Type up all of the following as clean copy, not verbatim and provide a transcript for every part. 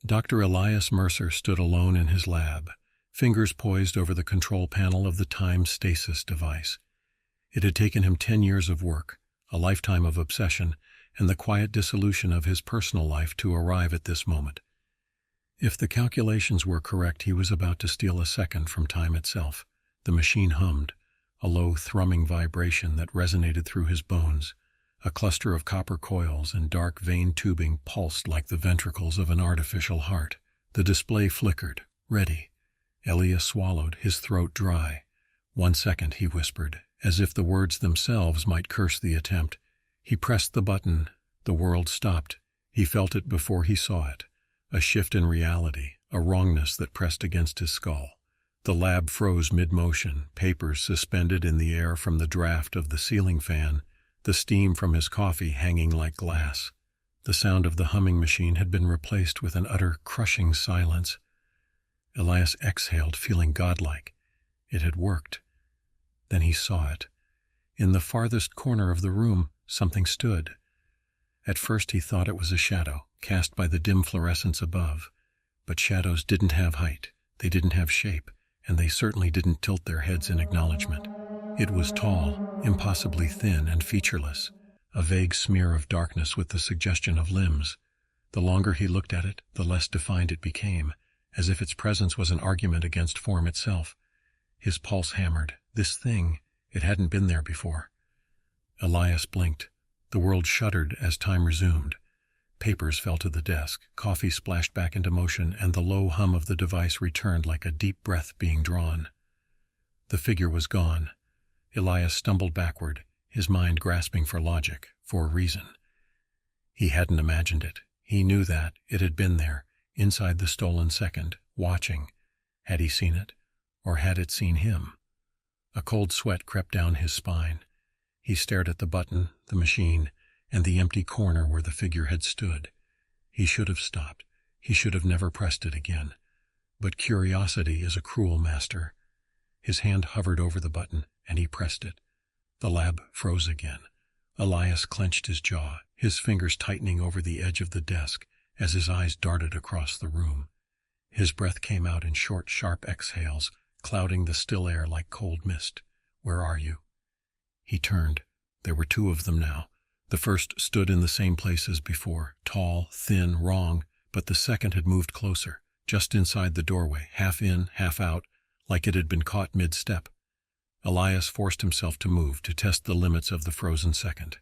Dr. Elias Mercer stood alone in his lab, fingers poised over the control panel of the time stasis device. It had taken him 10 years of work, a lifetime of obsession, and the quiet dissolution of his personal life to arrive at this moment. If the calculations were correct, he was about to steal a second from time itself. The machine hummed, a low, thrumming vibration that resonated through his bones. A cluster of copper coils and dark vein tubing pulsed like the ventricles of an artificial heart. The display flickered. Ready. Elias swallowed, his throat dry. 1 second, he whispered, as if the words themselves might curse the attempt. He pressed the button. The world stopped. He felt it before he saw it. A shift in reality, a wrongness that pressed against his skull. The lab froze mid-motion, papers suspended in the air from the draft of the ceiling fan, the steam from his coffee hanging like glass. The sound of the humming machine had been replaced with an utter, crushing silence. Elias exhaled, feeling godlike. It had worked. Then he saw it. In the farthest corner of the room, something stood. At first he thought it was a shadow, cast by the dim fluorescence above. But shadows didn't have height, they didn't have shape, and they certainly didn't tilt their heads in acknowledgement. It was tall, impossibly thin and featureless, a vague smear of darkness with the suggestion of limbs. The longer he looked at it, the less defined it became, as if its presence was an argument against form itself. His pulse hammered. This thing, it hadn't been there before. Elias blinked. The world shuddered as time resumed. Papers fell to the desk, coffee splashed back into motion, and the low hum of the device returned like a deep breath being drawn. The figure was gone. Elias stumbled backward, his mind grasping for logic, for a reason. He hadn't imagined it. He knew that it had been there, inside the stolen second, watching. Had he seen it, or had it seen him? A cold sweat crept down his spine. He stared at the button, the machine, and the empty corner where the figure had stood. He should have stopped. He should have never pressed it again. But curiosity is a cruel master. His hand hovered over the button, and he pressed it. The lab froze again. Elias clenched his jaw, his fingers tightening over the edge of the desk as his eyes darted across the room. His breath came out in short, sharp exhales, clouding the still air like cold mist. "Where are you?" He turned. There were 2 of them now. The first stood in the same place as before, tall, thin, wrong, but the second had moved closer, just inside the doorway, half in, half out, like it had been caught mid-step. Elias forced himself to move, to test the limits of the frozen second.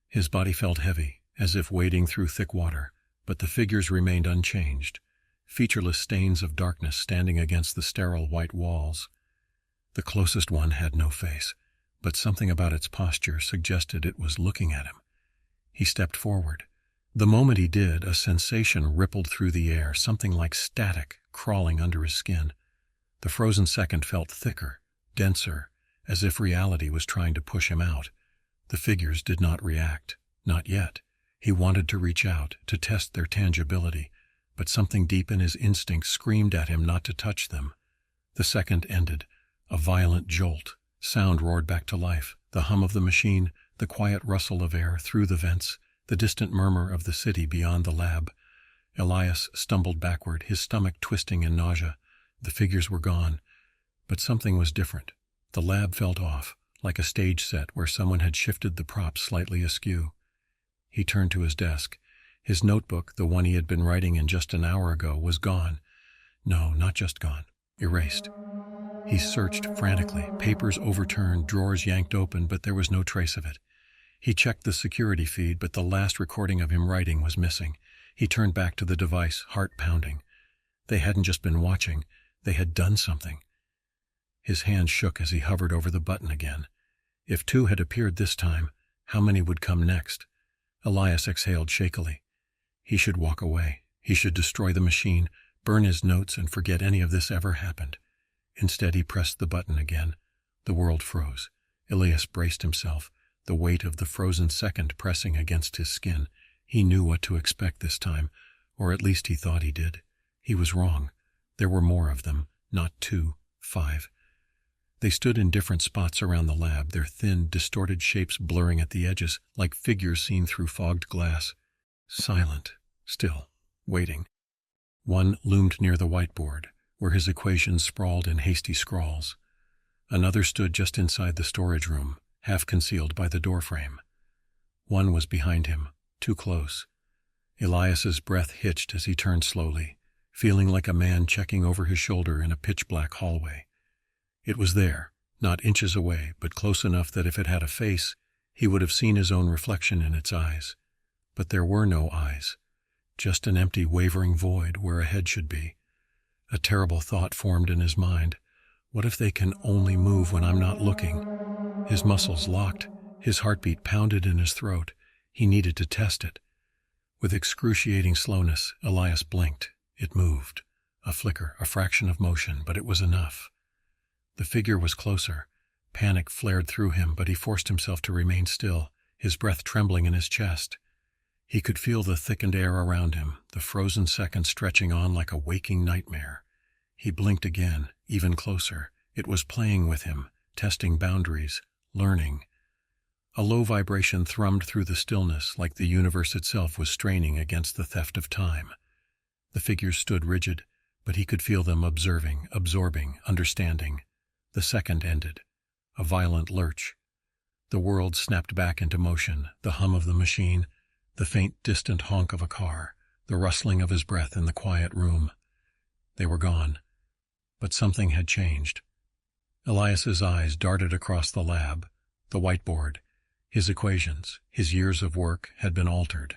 His body felt heavy, as if wading through thick water, but the figures remained unchanged, featureless stains of darkness standing against the sterile white walls. The closest one had no face, but something about its posture suggested it was looking at him. He stepped forward. The moment he did, a sensation rippled through the air, something like static crawling under his skin. The frozen second felt thicker, denser, as if reality was trying to push him out. The figures did not react, not yet. He wanted to reach out, to test their tangibility, but something deep in his instinct screamed at him not to touch them. The second ended. A violent jolt. Sound roared back to life. The hum of the machine, the quiet rustle of air through the vents, the distant murmur of the city beyond the lab. Elias stumbled backward, his stomach twisting in nausea. The figures were gone, but something was different. The lab felt off, like a stage set where someone had shifted the props slightly askew. He turned to his desk. His notebook, the one he had been writing in just an hour ago, was gone. No, not just gone. Erased. He searched frantically, papers overturned, drawers yanked open, but there was no trace of it. He checked the security feed, but the last recording of him writing was missing. He turned back to the device, heart pounding. They hadn't just been watching, they had done something. His hand shook as he hovered over the button again. If 2 had appeared this time, how many would come next? Elias exhaled shakily. He should walk away. He should destroy the machine, burn his notes, and forget any of this ever happened. Instead, he pressed the button again. The world froze. Elias braced himself, the weight of the frozen second pressing against his skin. He knew what to expect this time, or at least he thought he did. He was wrong. There were more of them, not 2, 5. They stood in different spots around the lab, their thin, distorted shapes blurring at the edges, like figures seen through fogged glass. Silent, still, waiting. One loomed near the whiteboard, where his equations sprawled in hasty scrawls. Another stood just inside the storage room, half concealed by the doorframe. One was behind him, too close. Elias's breath hitched as he turned slowly, feeling like a man checking over his shoulder in a pitch-black hallway. It was there, not inches away, but close enough that if it had a face, he would have seen his own reflection in its eyes. But there were no eyes, just an empty, wavering void where a head should be. A terrible thought formed in his mind. What if they can only move when I'm not looking? His muscles locked, his heartbeat pounded in his throat. He needed to test it. With excruciating slowness, Elias blinked. It moved. A flicker, a fraction of motion, but it was enough. The figure was closer. Panic flared through him, but he forced himself to remain still, his breath trembling in his chest. He could feel the thickened air around him, the frozen seconds stretching on like a waking nightmare. He blinked again, even closer. It was playing with him, testing boundaries, learning. A low vibration thrummed through the stillness, like the universe itself was straining against the theft of time. The figures stood rigid, but he could feel them observing, absorbing, understanding. The second ended. A violent lurch. The world snapped back into motion, the hum of the machine, the faint, distant honk of a car, the rustling of his breath in the quiet room. They were gone. But something had changed. Elias's eyes darted across the lab, the whiteboard. His equations, his years of work, had been altered.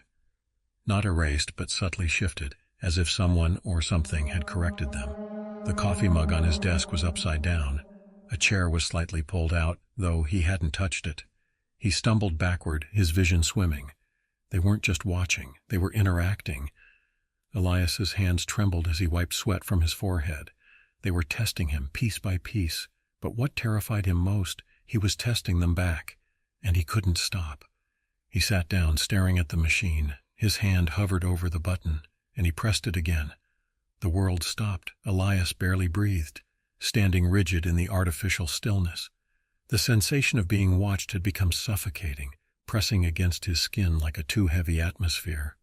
Not erased, but subtly shifted, as if someone or something had corrected them. The coffee mug on his desk was upside down. A chair was slightly pulled out, though he hadn't touched it. He stumbled backward, his vision swimming. They weren't just watching, they were interacting. Elias's hands trembled as he wiped sweat from his forehead. They were testing him, piece by piece. But what terrified him most, he was testing them back. And he couldn't stop. He sat down, staring at the machine. His hand hovered over the button, and he pressed it again. The world stopped. Elias barely breathed, standing rigid in the artificial stillness. The sensation of being watched had become suffocating, pressing against his skin like a too-heavy atmosphere.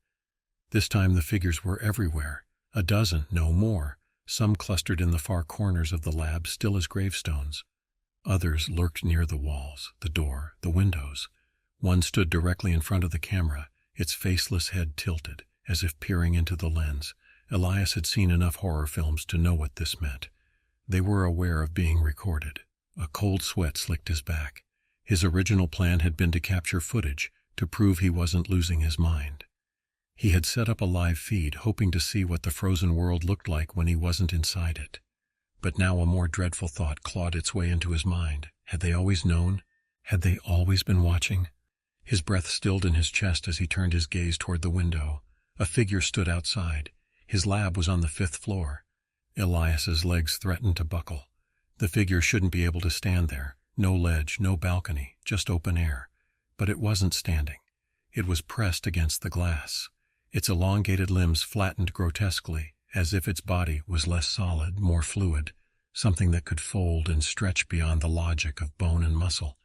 This time the figures were everywhere, a dozen, no more, some clustered in the far corners of the lab, still as gravestones. Others lurked near the walls, the door, the windows. One stood directly in front of the camera, its faceless head tilted, as if peering into the lens. Elias had seen enough horror films to know what this meant. They were aware of being recorded. A cold sweat slicked his back. His original plan had been to capture footage, to prove he wasn't losing his mind. He had set up a live feed, hoping to see what the frozen world looked like when he wasn't inside it. But now a more dreadful thought clawed its way into his mind. Had they always known? Had they always been watching? His breath stilled in his chest as he turned his gaze toward the window. A figure stood outside. His lab was on the 5th floor. Elias's legs threatened to buckle. The figure shouldn't be able to stand there. No ledge, no balcony, just open air. But it wasn't standing. It was pressed against the glass. Its elongated limbs flattened grotesquely, as if its body was less solid, more fluid, something that could fold and stretch beyond the logic of bone and muscle.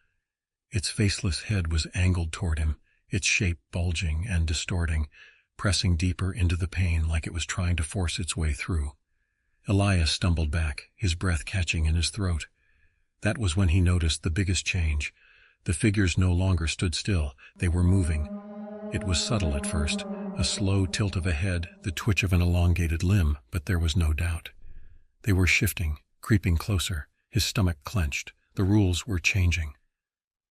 Its faceless head was angled toward him, its shape bulging and distorting, pressing deeper into the pain like it was trying to force its way through. Elias stumbled back, his breath catching in his throat. That was when he noticed the biggest change. The figures no longer stood still, they were moving. It was subtle at first, a slow tilt of a head, the twitch of an elongated limb, but there was no doubt. They were shifting, creeping closer, his stomach clenched. The rules were changing.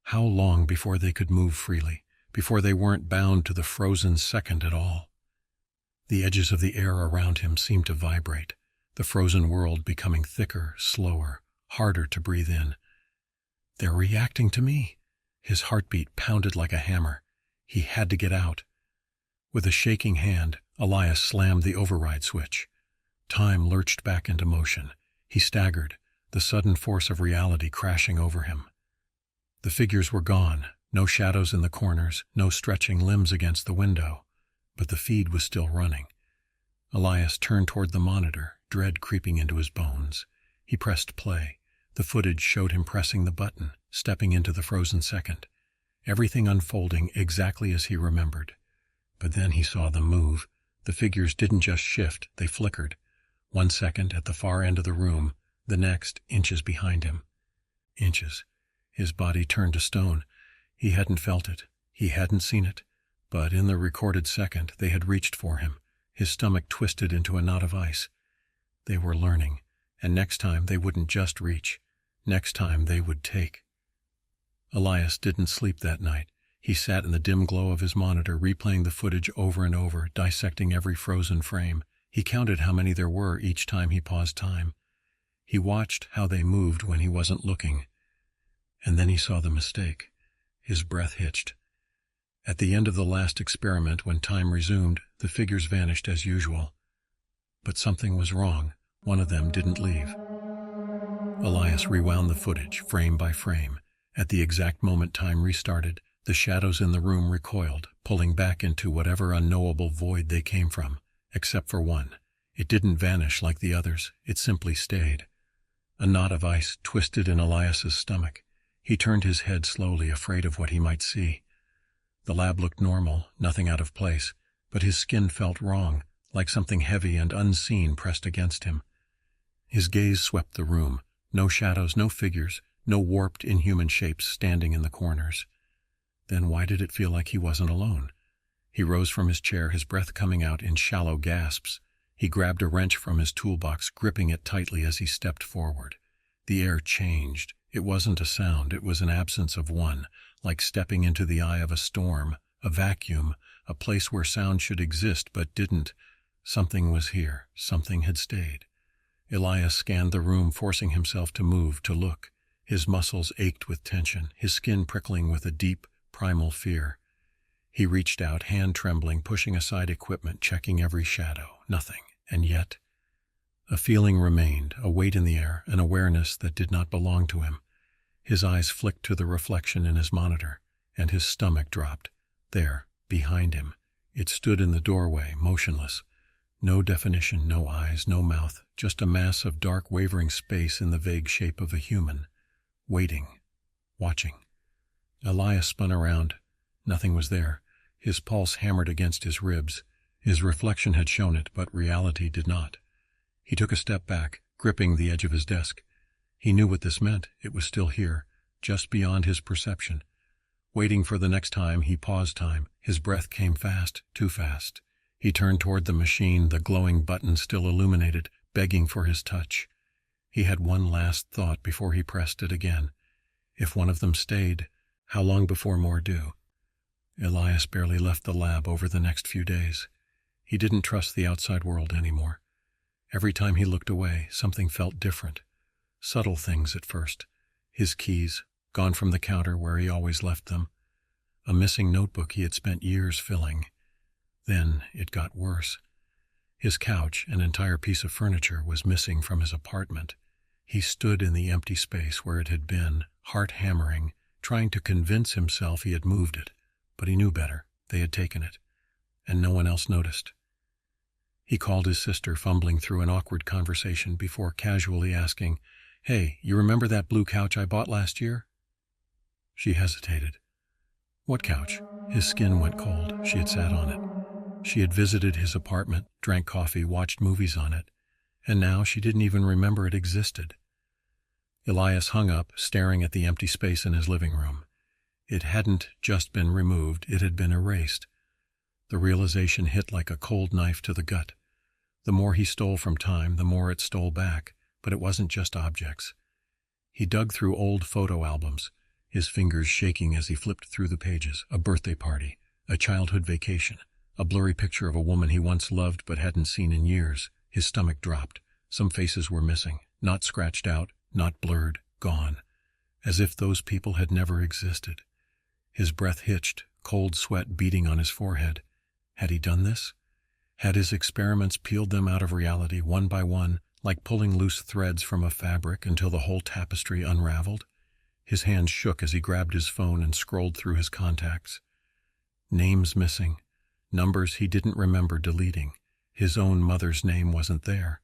How long before they could move freely, before they weren't bound to the frozen second at all? The edges of the air around him seemed to vibrate, the frozen world becoming thicker, slower, harder to breathe in. They're reacting to me. His heartbeat pounded like a hammer. He had to get out. With a shaking hand, Elias slammed the override switch. Time lurched back into motion. He staggered, the sudden force of reality crashing over him. The figures were gone, no shadows in the corners, no stretching limbs against the window, but the feed was still running. Elias turned toward the monitor, dread creeping into his bones. He pressed play. The footage showed him pressing the button, stepping into the frozen second. Everything unfolding exactly as he remembered. But then he saw them move. The figures didn't just shift, they flickered. 1 second at the far end of the room, the next inches behind him. Inches. His body turned to stone. He hadn't felt it. He hadn't seen it. But in the recorded second, they had reached for him. His stomach twisted into a knot of ice. They were learning, and next time they wouldn't just reach. Next time they would take. Elias didn't sleep that night. He sat in the dim glow of his monitor, replaying the footage over and over, dissecting every frozen frame. He counted how many there were each time he paused time. He watched how they moved when he wasn't looking. And then he saw the mistake. His breath hitched. At the end of the last experiment, when time resumed, the figures vanished as usual. But something was wrong. One of them didn't leave. Elias rewound the footage, frame by frame. At the exact moment time restarted, the shadows in the room recoiled, pulling back into whatever unknowable void they came from, except for one. It didn't vanish like the others, it simply stayed. A knot of ice twisted in Elias's stomach. He turned his head slowly, afraid of what he might see. The lab looked normal, nothing out of place, but his skin felt wrong, like something heavy and unseen pressed against him. His gaze swept the room. No shadows, no figures, no warped, inhuman shapes standing in the corners. Then why did it feel like he wasn't alone? He rose from his chair, his breath coming out in shallow gasps. He grabbed a wrench from his toolbox, gripping it tightly as he stepped forward. The air changed. It wasn't a sound, it was an absence of one, like stepping into the eye of a storm, a vacuum, a place where sound should exist but didn't. Something was here, something had stayed. Elias scanned the room, forcing himself to move, to look. His muscles ached with tension, his skin prickling with a deep, primal fear. He reached out, hand trembling, pushing aside equipment, checking every shadow. Nothing. And yet, a feeling remained, a weight in the air, an awareness that did not belong to him. His eyes flicked to the reflection in his monitor, and his stomach dropped. There, behind him, it stood in the doorway, motionless. No definition, no eyes, no mouth, just a mass of dark, wavering space in the vague shape of a human. Waiting. Watching. Elias spun around. Nothing was there. His pulse hammered against his ribs. His reflection had shown it, but reality did not. He took a step back, gripping the edge of his desk. He knew what this meant. It was still here, just beyond his perception. Waiting for the next time, he paused time. His breath came fast, too fast. He turned toward the machine, the glowing button still illuminated, begging for his touch. He had one last thought before he pressed it again. If one of them stayed, how long before more do? Elias barely left the lab over the next few days. He didn't trust the outside world anymore. Every time he looked away, something felt different. Subtle things at first. His keys, gone from the counter where he always left them. A missing notebook he had spent years filling. Then it got worse. His couch, an entire piece of furniture, was missing from his apartment. He stood in the empty space where it had been, heart hammering, trying to convince himself he had moved it. But he knew better. They had taken it. And no one else noticed. He called his sister, fumbling through an awkward conversation before casually asking, "Hey, you remember that blue couch I bought last year?" She hesitated. What couch? His skin went cold. She had sat on it. She had visited his apartment, drank coffee, watched movies on it. And now she didn't even remember it existed. Elias hung up, staring at the empty space in his living room. It hadn't just been removed, it had been erased. The realization hit like a cold knife to the gut. The more he stole from time, the more it stole back, but it wasn't just objects. He dug through old photo albums, his fingers shaking as he flipped through the pages. A birthday party, a childhood vacation, a blurry picture of a woman he once loved but hadn't seen in years. His stomach dropped. Some faces were missing, not scratched out, not blurred, gone, as if those people had never existed. His breath hitched, cold sweat beating on his forehead. Had he done this? Had his experiments peeled them out of reality one by one, like pulling loose threads from a fabric until the whole tapestry unraveled? His hands shook as he grabbed his phone and scrolled through his contacts. Names missing, numbers he didn't remember deleting. His own mother's name wasn't there.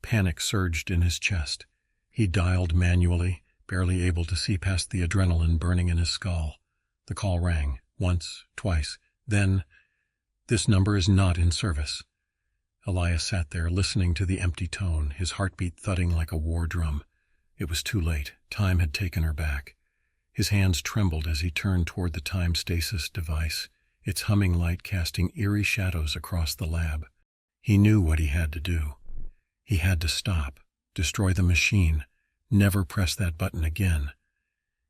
Panic surged in his chest. He dialed manually, barely able to see past the adrenaline burning in his skull. The call rang, once, twice. Then This number is not in service." Elias sat there, listening to the empty tone, his heartbeat thudding like a war drum. It was too late. Time had taken her back. His hands trembled as he turned toward the time stasis device, its humming light casting eerie shadows across the lab. He knew what he had to do. He had to stop, destroy the machine, never press that button again.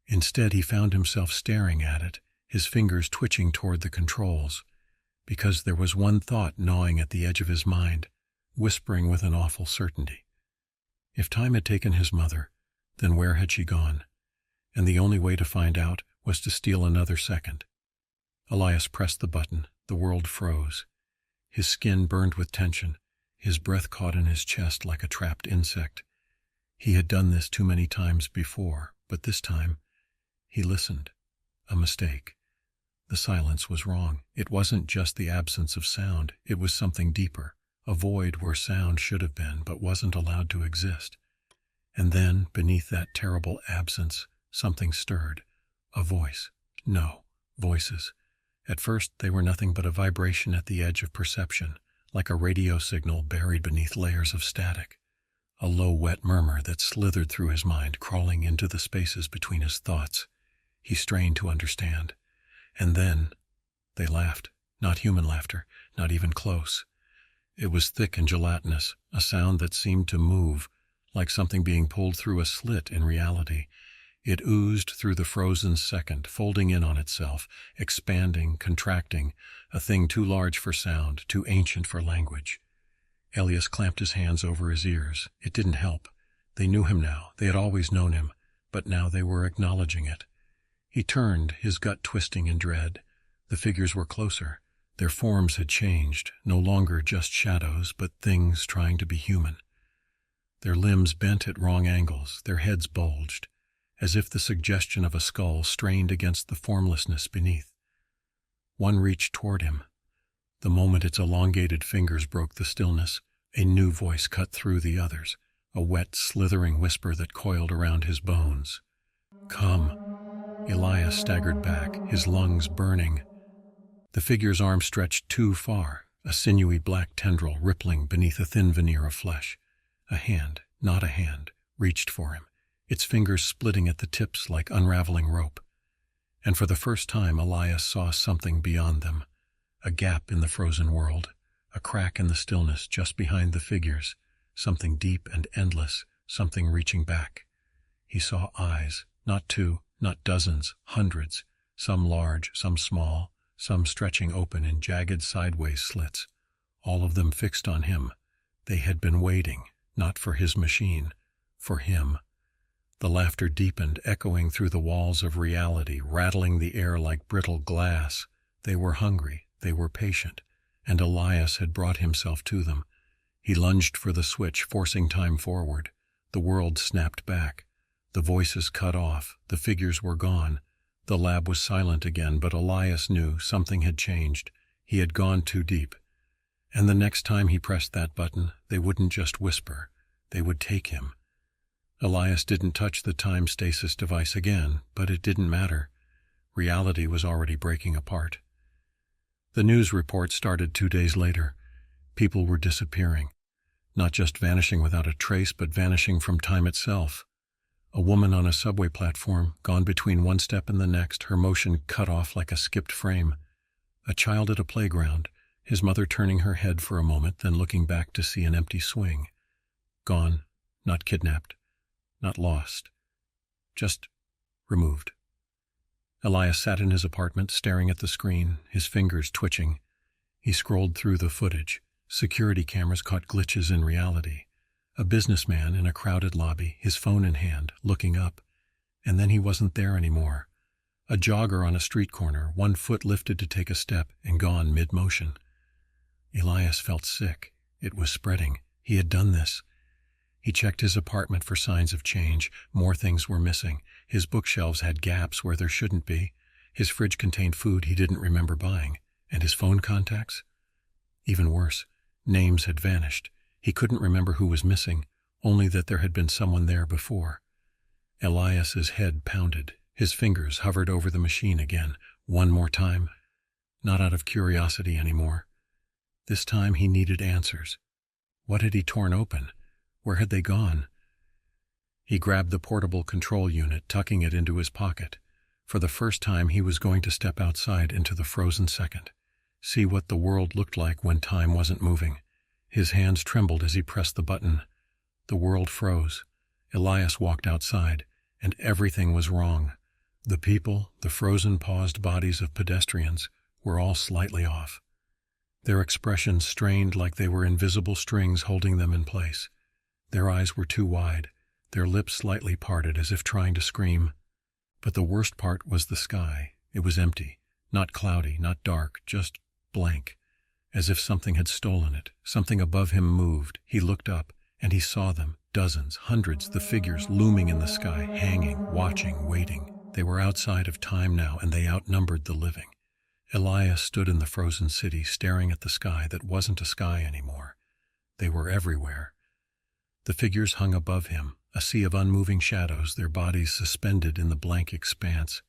Instead, he found himself staring at it, his fingers twitching toward the controls, because there was one thought gnawing at the edge of his mind, whispering with an awful certainty. If time had taken his mother, then where had she gone? And the only way to find out was to steal another second. Elias pressed the button. The world froze. His skin burned with tension. His breath caught in his chest like a trapped insect. He had done this too many times before, but this time, he listened. A mistake. The silence was wrong. It wasn't just the absence of sound. It was something deeper, a void where sound should have been but wasn't allowed to exist. And then, beneath that terrible absence, something stirred. A voice. No, voices. At first, they were nothing but a vibration at the edge of perception, like a radio signal buried beneath layers of static. A low, wet murmur that slithered through his mind, crawling into the spaces between his thoughts. He strained to understand. And then, they laughed. Not human laughter, not even close. It was thick and gelatinous, a sound that seemed to move, like something being pulled through a slit in reality. It oozed through the frozen second, folding in on itself, expanding, contracting, a thing too large for sound, too ancient for language. Elias clamped his hands over his ears. It didn't help. They knew him now. They had always known him, but now they were acknowledging it. He turned, his gut twisting in dread. The figures were closer. Their forms had changed, no longer just shadows, but things trying to be human. Their limbs bent at wrong angles, their heads bulged, as if the suggestion of a skull strained against the formlessness beneath. One reached toward him. The moment its elongated fingers broke the stillness, a new voice cut through the others, a wet, slithering whisper that coiled around his bones. "Come." Elias staggered back, his lungs burning. The figure's arm stretched too far, a sinewy black tendril rippling beneath a thin veneer of flesh. A hand, not a hand, reached for him, its fingers splitting at the tips like unraveling rope. And for the first time, Elias saw something beyond them, a gap in the frozen world, a crack in the stillness just behind the figures, something deep and endless, something reaching back. He saw eyes, not two, not dozens, hundreds, some large, some small, some stretching open in jagged sideways slits, all of them fixed on him. They had been waiting, not for his machine, for him. The laughter deepened, echoing through the walls of reality, rattling the air like brittle glass. They were hungry, they were patient, and Elias had brought himself to them. He lunged for the switch, forcing time forward. The world snapped back. The voices cut off, the figures were gone. The lab was silent again, but Elias knew something had changed. He had gone too deep. And the next time he pressed that button, they wouldn't just whisper, they would take him. Elias didn't touch the time stasis device again, but it didn't matter. Reality was already breaking apart. The news report started 2 days later. People were disappearing. Not just vanishing without a trace, but vanishing from time itself. A woman on a subway platform, gone between one step and the next, her motion cut off like a skipped frame. A child at a playground, his mother turning her head for a moment, then looking back to see an empty swing. Gone, not kidnapped, not lost, just removed. Elias sat in his apartment, staring at the screen, his fingers twitching. He scrolled through the footage. Security cameras caught glitches in reality. A businessman in a crowded lobby, his phone in hand, looking up. And then he wasn't there anymore. A jogger on a street corner, one foot lifted to take a step, and gone mid-motion. Elias felt sick. It was spreading. He had done this. He checked his apartment for signs of change. More things were missing. His bookshelves had gaps where there shouldn't be. His fridge contained food he didn't remember buying. And his phone contacts? Even worse, names had vanished. He couldn't remember who was missing, only that there had been someone there before. Elias's head pounded. His fingers hovered over the machine again. One more time. Not out of curiosity anymore. This time he needed answers. What had he torn open? Where had they gone? He grabbed the portable control unit, tucking it into his pocket. For the first time he was going to step outside into the frozen second, see what the world looked like when time wasn't moving. His hands trembled as he pressed the button. The world froze. Elias walked outside, and everything was wrong. The people, the frozen, paused bodies of pedestrians, were all slightly off. Their expressions strained like they were invisible strings holding them in place. Their eyes were too wide, their lips slightly parted as if trying to scream. But the worst part was the sky. It was empty, not cloudy, not dark, just blank, as if something had stolen it. Something above him moved. He looked up, and he saw them, dozens, hundreds, the figures looming in the sky, hanging, watching, waiting. They were outside of time now, and they outnumbered the living. Elias stood in the frozen city, staring at the sky that wasn't a sky anymore. They were everywhere. The figures hung above him, a sea of unmoving shadows, their bodies suspended in the blank expanse.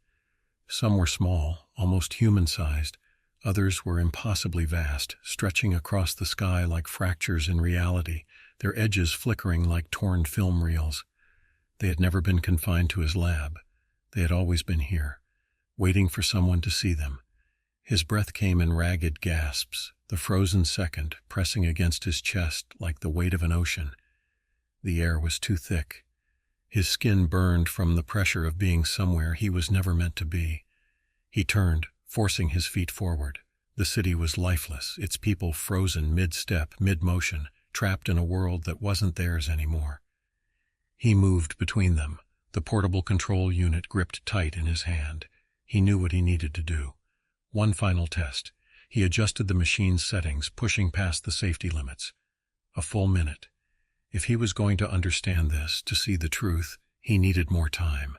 Some were small, almost human-sized. Others were impossibly vast, stretching across the sky like fractures in reality, their edges flickering like torn film reels. They had never been confined to his lab. They had always been here, waiting for someone to see them. His breath came in ragged gasps, the frozen second pressing against his chest like the weight of an ocean. The air was too thick. His skin burned from the pressure of being somewhere he was never meant to be. He turned, forcing his feet forward. The city was lifeless, its people frozen mid-step, mid-motion, trapped in a world that wasn't theirs anymore. He moved between them, the portable control unit gripped tight in his hand. He knew what he needed to do. One final test. He adjusted the machine's settings, pushing past the safety limits. A full minute. If he was going to understand this, to see the truth, he needed more time.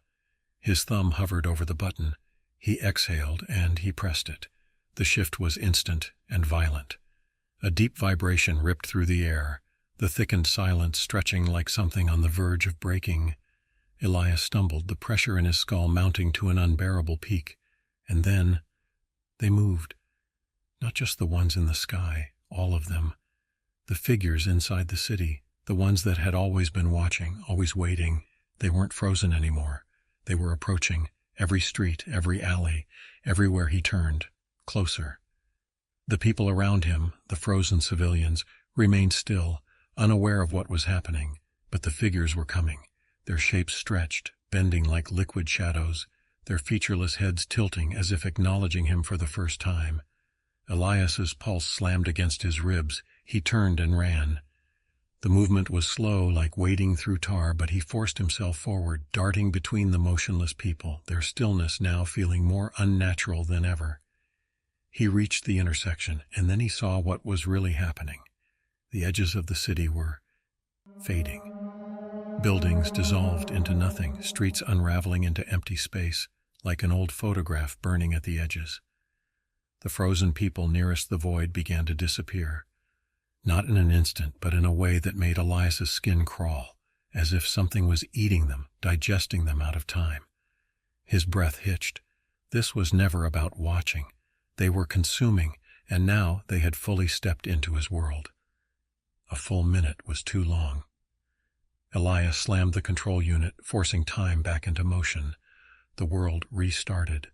His thumb hovered over the button. He exhaled, and he pressed it. The shift was instant and violent. A deep vibration ripped through the air, the thickened silence stretching like something on the verge of breaking. Elias stumbled, the pressure in his skull mounting to an unbearable peak. And then they moved. Not just the ones in the sky, all of them. The figures inside the city, the ones that had always been watching, always waiting. They weren't frozen anymore. They were approaching. Every street, every alley, everywhere he turned. Closer. The people around him, the frozen civilians, remained still, unaware of what was happening. But the figures were coming. Their shapes stretched, bending like liquid shadows, their featureless heads tilting as if acknowledging him for the first time. Elias's pulse slammed against his ribs. He turned and ran. The movement was slow, like wading through tar, but he forced himself forward, darting between the motionless people, their stillness now feeling more unnatural than ever. He reached the intersection, and then he saw what was really happening. The edges of the city were fading. Buildings dissolved into nothing, streets unraveling into empty space, like an old photograph burning at the edges. The frozen people nearest the void began to disappear. Not in an instant, but in a way that made Elias's skin crawl, as if something was eating them, digesting them out of time. His breath hitched. This was never about watching. They were consuming, and now they had fully stepped into his world. A full minute was too long. Elias slammed the control unit, forcing time back into motion. The world restarted.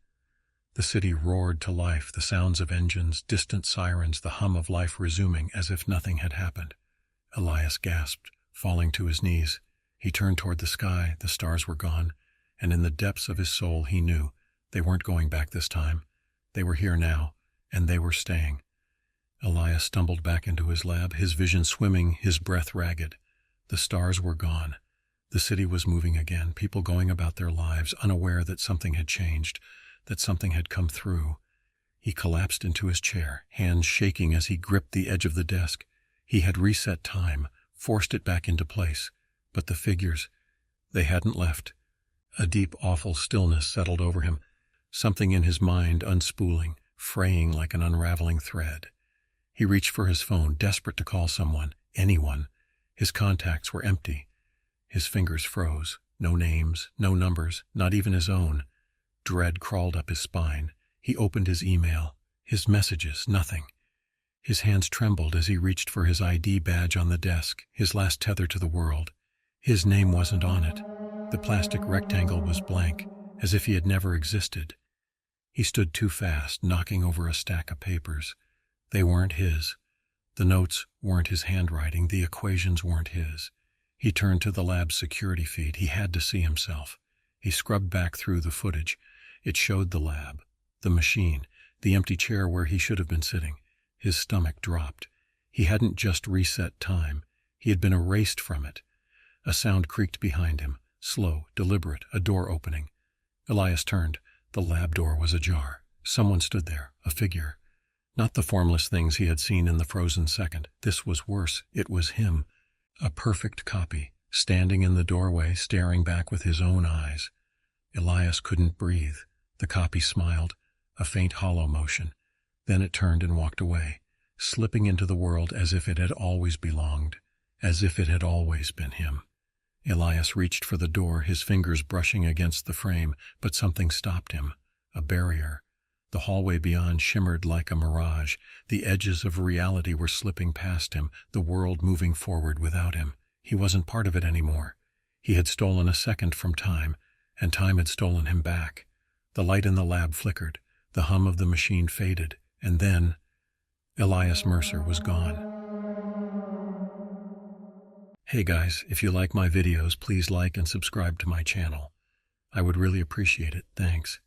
The city roared to life, the sounds of engines, distant sirens, the hum of life resuming as if nothing had happened. Elias gasped, falling to his knees. He turned toward the sky, the stars were gone, and in the depths of his soul he knew they weren't going back this time. They were here now, and they were staying. Elias stumbled back into his lab, his vision swimming, his breath ragged. The stars were gone. The city was moving again, people going about their lives, unaware that something had changed, that something had come through. He collapsed into his chair, hands shaking as he gripped the edge of the desk. He had reset time, forced it back into place. But the figures, they hadn't left. A deep, awful stillness settled over him, something in his mind unspooling, fraying like an unraveling thread. He reached for his phone, desperate to call someone, anyone. His contacts were empty. His fingers froze. No names, no numbers, not even his own. Dread crawled up his spine. He opened his email. His messages, nothing. His hands trembled as he reached for his ID badge on the desk, his last tether to the world. His name wasn't on it. The plastic rectangle was blank, as if he had never existed. He stood too fast, knocking over a stack of papers. They weren't his. The notes weren't his handwriting, the equations weren't his. He turned to the lab's security feed. He had to see himself. He scrubbed back through the footage. It showed the lab, the machine, the empty chair where he should have been sitting. His stomach dropped. He hadn't just reset time. He had been erased from it. A sound creaked behind him, slow, deliberate, a door opening. Elias turned. The lab door was ajar. Someone stood there, a figure. Not the formless things he had seen in the frozen second. This was worse. It was him. A perfect copy, standing in the doorway, staring back with his own eyes. Elias couldn't breathe. The copy smiled, a faint hollow motion. Then it turned and walked away, slipping into the world as if it had always belonged, as if it had always been him. Elias reached for the door, his fingers brushing against the frame, but something stopped him. A barrier. The hallway beyond shimmered like a mirage. The edges of reality were slipping past him, the world moving forward without him. He wasn't part of it anymore. He had stolen a second from time, and time had stolen him back. The light in the lab flickered. The hum of the machine faded. And then, Elias Mercer was gone. Hey guys, if you like my videos, please like and subscribe to my channel. I would really appreciate it. Thanks.